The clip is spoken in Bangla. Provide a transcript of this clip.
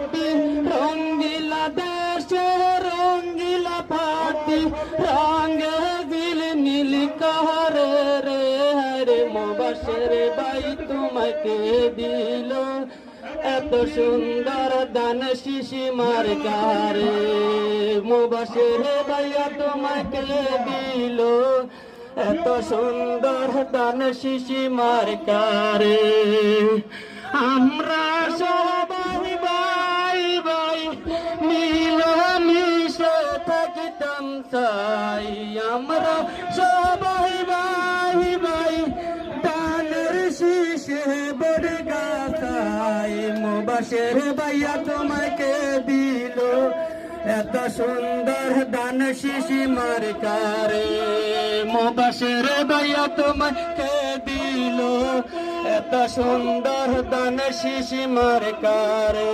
মাটি রঙ্গিলা দেশে রঙ্গিলা পাটি রঙে দিল নীল কাহারে রে হরে মুবাশির ভাই তোমাকে দিল এত সুন্দর দান শিশি মার কারে মুবাশির ভাইয়া তোমাকে দিল এত সুন্দর দান শিশি মার কারে আমরা সবাই ভাই ভাই মিলেমিশে থাকতাম চাই আমরা সবাই ভাই ভাই দানের শিশে বড় গাছাই মুবাশির ভাইয়া তোমাকে দিল এত সুন্দর দান শিশি মার কারে মুবাশির ভাইয়া তোমাকে দিল এত সুন্দর দান শিশি মার কারে